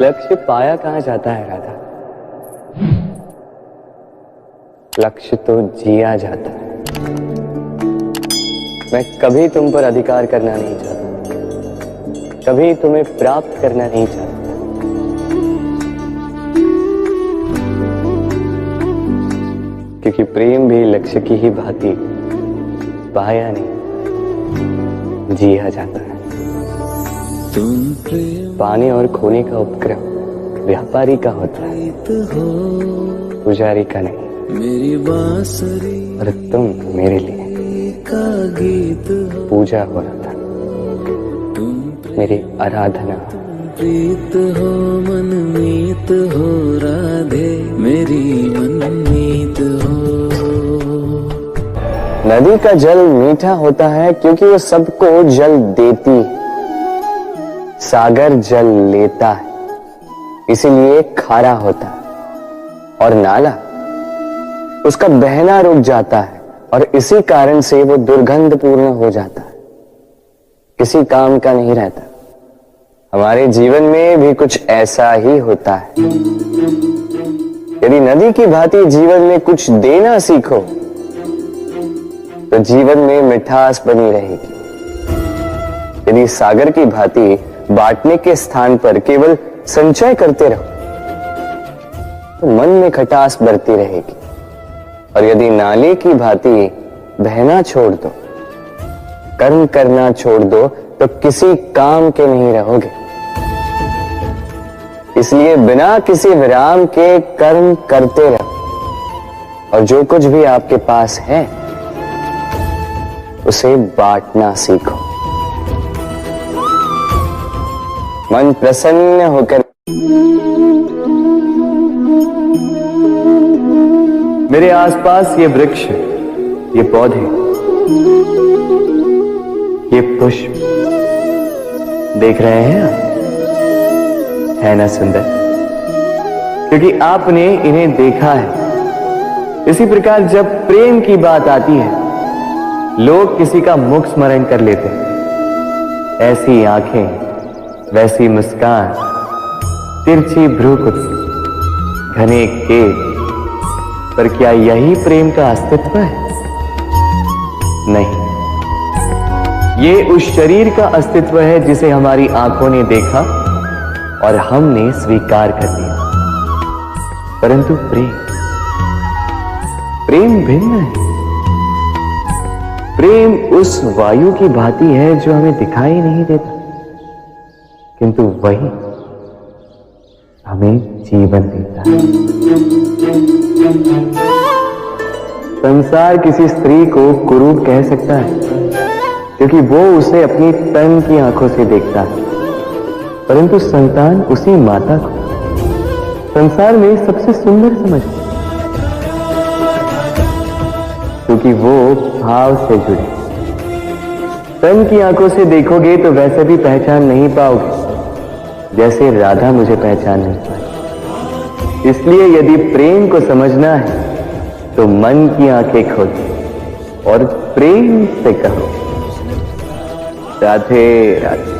लक्ष्य पाया कहां जाता है राधा? लक्ष्य तो जिया जाता है। मैं कभी तुम पर अधिकार करना नहीं चाहता, कभी तुम्हें प्राप्त करना नहीं चाहता। क्योंकि प्रेम भी लक्ष्य की ही भांति पाया नहीं, जिया जाता है। पाने और खोने का उपक्रम व्यापारी का होता है, पुजारी का नहीं। मेरी बांसुरी और तुम मेरे लिए का गीत पूजा हो रहा था, मेरी आराधना। प्रीत हो मनमीत हो राधे, मेरी मनमीत हो। नदी का जल मीठा होता है क्योंकि वो सबको जल देती है। सागर जल लेता है, इसीलिए खारा होता है। और नाला, उसका बहना रुक जाता है और इसी कारण से वो दुर्गंधपूर्ण हो जाता है, किसी काम का नहीं रहता। हमारे जीवन में भी कुछ ऐसा ही होता है। यदि नदी की भांति जीवन में कुछ देना सीखो तो जीवन में मिठास बनी रहेगी। यदि सागर की भांति बांटने के स्थान पर केवल संचय करते रहो तो मन में खटास बढ़ती रहेगी। और यदि नाले की भांति बहना छोड़ दो, कर्म करना छोड़ दो तो किसी काम के नहीं रहोगे। इसलिए बिना किसी विराम के कर्म करते रहो और जो कुछ भी आपके पास है उसे बांटना सीखो। मन प्रसन्न होकर मेरे आसपास ये वृक्ष, ये पौधे, ये पुष्प देख रहे हैं आप? है ना सुंदर? क्योंकि आपने इन्हें देखा है। इसी प्रकार जब प्रेम की बात आती है, लोग किसी का मुख स्मरण कर लेते हैं। ऐसी आंखें, वैसी मुस्कान, तिरछी भ्रूकुटी, घने केश, पर क्या यही प्रेम का अस्तित्व है? नहीं, ये उस शरीर का अस्तित्व है जिसे हमारी आंखों ने देखा और हमने स्वीकार कर लिया। परंतु प्रेम भिन्न है। प्रेम उस वायु की भांति है जो हमें दिखाई नहीं देता, किंतु वही हमें जीवन देता है। संसार किसी स्त्री को कुरूप कह सकता है क्योंकि वो उसे अपनी तन की आंखों से देखता है, परंतु संतान उसी माता को संसार में सबसे सुंदर समझती है क्योंकि वो भाव से जुड़ी। तन की आंखों से देखोगे तो वैसे भी पहचान नहीं पाओगे जैसे राधा मुझे पहचान नहीं पाई। इसलिए यदि प्रेम को समझना है तो मन की आंखें खोलो और प्रेम से कहो राधे राधे।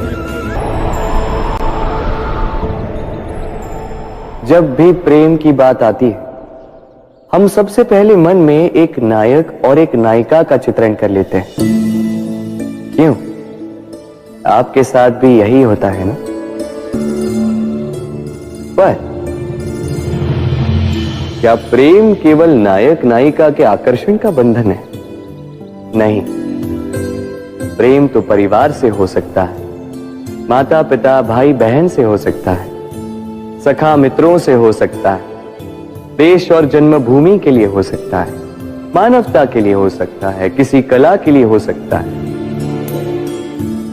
जब भी प्रेम की बात आती है, हम सबसे पहले मन में एक नायक और एक नायिका का चित्रण कर लेते हैं। क्यों? आपके साथ भी यही होता है ना? पर क्या प्रेम केवल नायक नायिका के आकर्षण का बंधन है? नहीं, प्रेम तो परिवार से हो सकता है, माता पिता भाई बहन से हो सकता है, सखा मित्रों से हो सकता है, देश और जन्मभूमि के लिए हो सकता है, मानवता के लिए हो सकता है, किसी कला के लिए हो सकता है,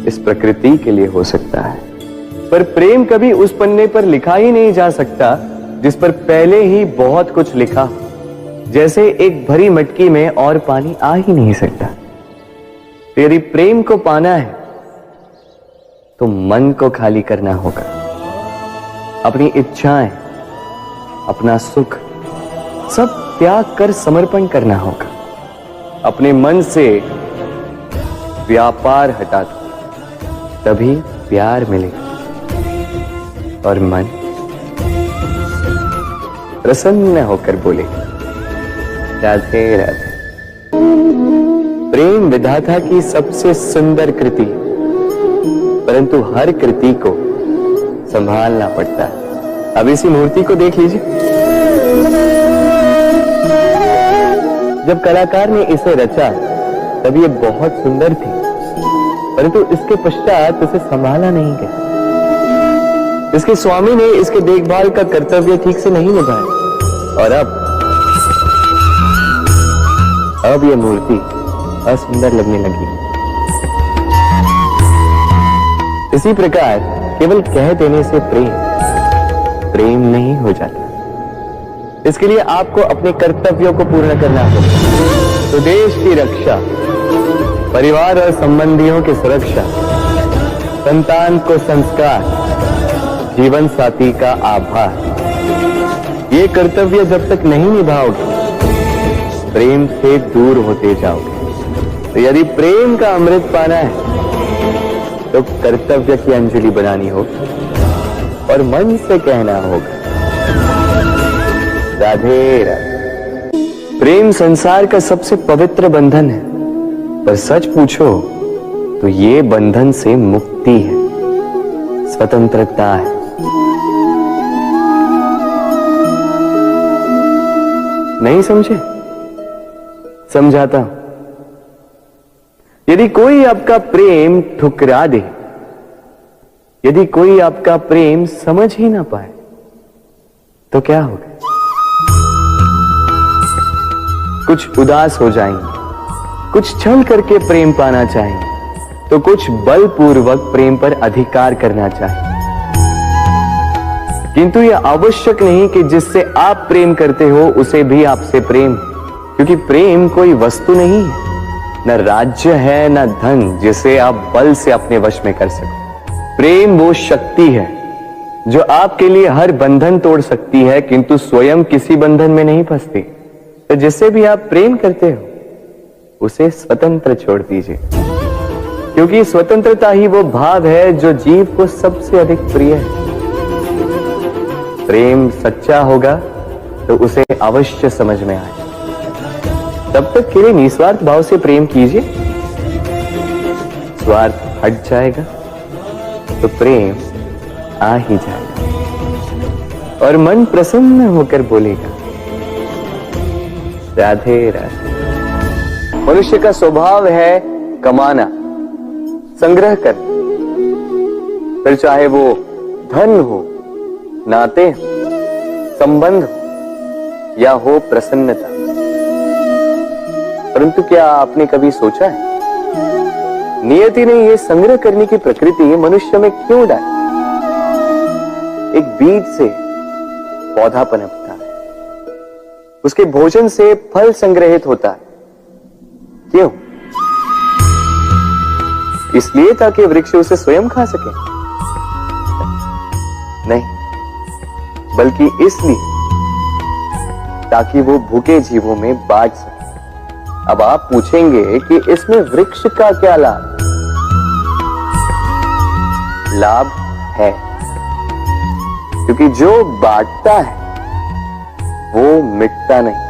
इस प्रकृति के लिए हो सकता है। पर प्रेम कभी उस पन्ने पर लिखा ही नहीं जा सकता जिस पर पहले ही बहुत कुछ लिखा। जैसे एक भरी मटकी में और पानी आ ही नहीं सकता। यदि प्रेम को पाना है तो मन को खाली करना होगा। अपनी इच्छाएं, अपना सुख सब त्याग कर समर्पण करना होगा। अपने मन से व्यापार हटा दो, तभी प्यार मिलेगा और मन प्रसन्न होकर बोले, राधे राधे। प्रेम विधाता की सबसे सुंदर कृति, परंतु हर कृति को संभालना पड़ता है। अब इसी मूर्ति को देख लीजिए। जब कलाकार ने इसे रचा तब ये बहुत सुंदर थी, परंतु इसके पश्चात इसे संभाला नहीं गया। इसके स्वामी ने इसके देखभाल का कर्तव्य ठीक से नहीं निभाया और अब यह मूर्ति असुंदर लगने लगी। इसी प्रकार केवल कह देने से प्रेम नहीं हो जाता। इसके लिए आपको अपने कर्तव्यों को पूर्ण करना होगा। तो देश की रक्षा, परिवार और संबंधियों की सुरक्षा, संतान को संस्कार, जीवन साथी का आभार, ये कर्तव्य जब तक नहीं निभाओगे प्रेम से दूर होते जाओगे। तो यदि प्रेम का अमृत पाना है तो कर्तव्य की अंजलि बनानी होगी और मन से कहना होगा, राधे राधे। प्रेम संसार का सबसे पवित्र बंधन है, पर सच पूछो तो ये बंधन से मुक्ति है, स्वतंत्रता है। नहीं समझे? समझाता हूं। यदि कोई आपका प्रेम ठुकरा दे, यदि कोई आपका प्रेम समझ ही ना पाए, तो क्या होगा? कुछ उदास हो जाएंगे, कुछ छल करके प्रेम पाना चाहेंगे, तो कुछ बलपूर्वक प्रेम पर अधिकार करना चाहेंगे। किंतु यह आवश्यक नहीं कि जिससे आप प्रेम करते हो उसे भी आपसे प्रेम, क्योंकि प्रेम कोई वस्तु नहीं है, न राज्य है न धन जिसे आप बल से अपने वश में कर सको। प्रेम वो शक्ति है जो आपके लिए हर बंधन तोड़ सकती है, किंतु स्वयं किसी बंधन में नहीं फंसती। तो जिससे भी आप प्रेम करते हो उसे स्वतंत्र छोड़ दीजिए, क्योंकि स्वतंत्रता ही वो भाव है जो जीव को सबसे अधिक प्रिय है। प्रेम सच्चा होगा तो उसे अवश्य समझ में आए। तब तक के लिए निस्वार्थ भाव से प्रेम कीजिए। स्वार्थ हट जाएगा तो प्रेम आ ही जाएगा और मन प्रसन्न होकर बोलेगा, राधे राधे। मनुष्य का स्वभाव है कमाना, संग्रह कर, फिर चाहे वो धन हो, नाते हो, संबंध हो या हो प्रसन्नता। परंतु क्या आपने कभी सोचा है नियति ने यह संग्रह करने की प्रकृति मनुष्य में क्यों डाली? एक बीज से पौधा पनपता है, उसके भोजन से फल संग्रहित होता है। क्यों? इसलिए ताकि वृक्ष उसे स्वयं खा सके? नहीं, बल्कि इसलिए ताकि वो भूखे जीवों में बांट सके। अब आप पूछेंगे कि इसमें वृक्ष का क्या लाभ? लाभ है, क्योंकि जो बांटता है वो मिटता नहीं।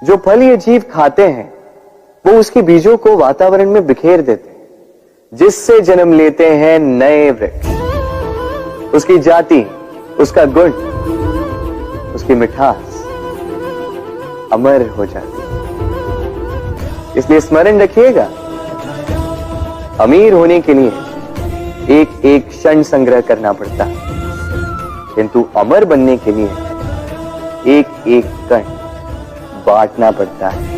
जो फल ये जीव खाते हैं वो उसके बीजों को वातावरण में बिखेर देते हैं, जिससे जन्म लेते हैं नए वृक्ष। उसकी जाति, उसका गुण, उसकी मिठास अमर हो जाती है। इसलिए स्मरण रखिएगा, अमीर होने के लिए एक एक क्षण संग्रह करना पड़ता है, किंतु अमर बनने के लिए एक एक कण बांटना पड़ता है।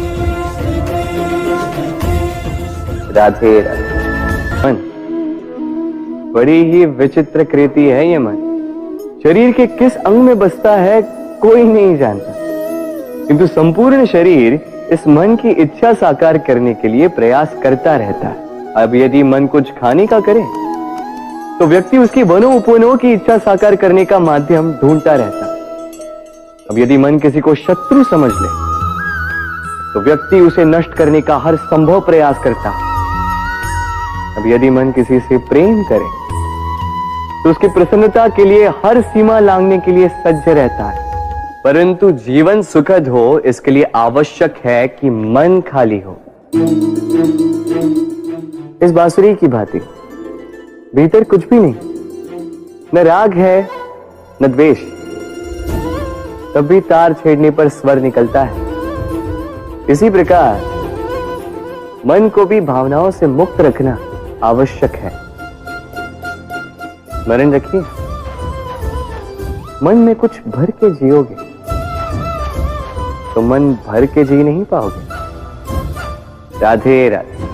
राधे राधे। मन बड़ी ही विचित्र कृति है ये मन। शरीर के किस अंग में बसता है कोई नहीं जानता, किंतु संपूर्ण शरीर इस मन की इच्छा साकार करने के लिए प्रयास करता रहता है। अब यदि मन कुछ खाने का करे तो व्यक्ति उसकी वनो उपवनों की इच्छा साकार करने का माध्यम ढूंढता रहता है। अब यदि मन किसी को शत्रु समझ ले तो व्यक्ति उसे नष्ट करने का हर संभव प्रयास करता है। अब यदि मन किसी से प्रेम करे तो उसकी प्रसन्नता के लिए हर सीमा लांघने के लिए सज्ज रहता है। परंतु जीवन सुखद हो इसके लिए आवश्यक है कि मन खाली हो। इस बांसुरी की भांति भीतर कुछ भी नहीं, न राग है न द्वेष, तब भी तार छेड़ने पर स्वर निकलता है। इसी प्रकार मन को भी भावनाओं से मुक्त रखना आवश्यक है। स्मरण रखिए, मन में कुछ भर के जियोगे तो मन भर के जी नहीं पाओगे। राधे राधे।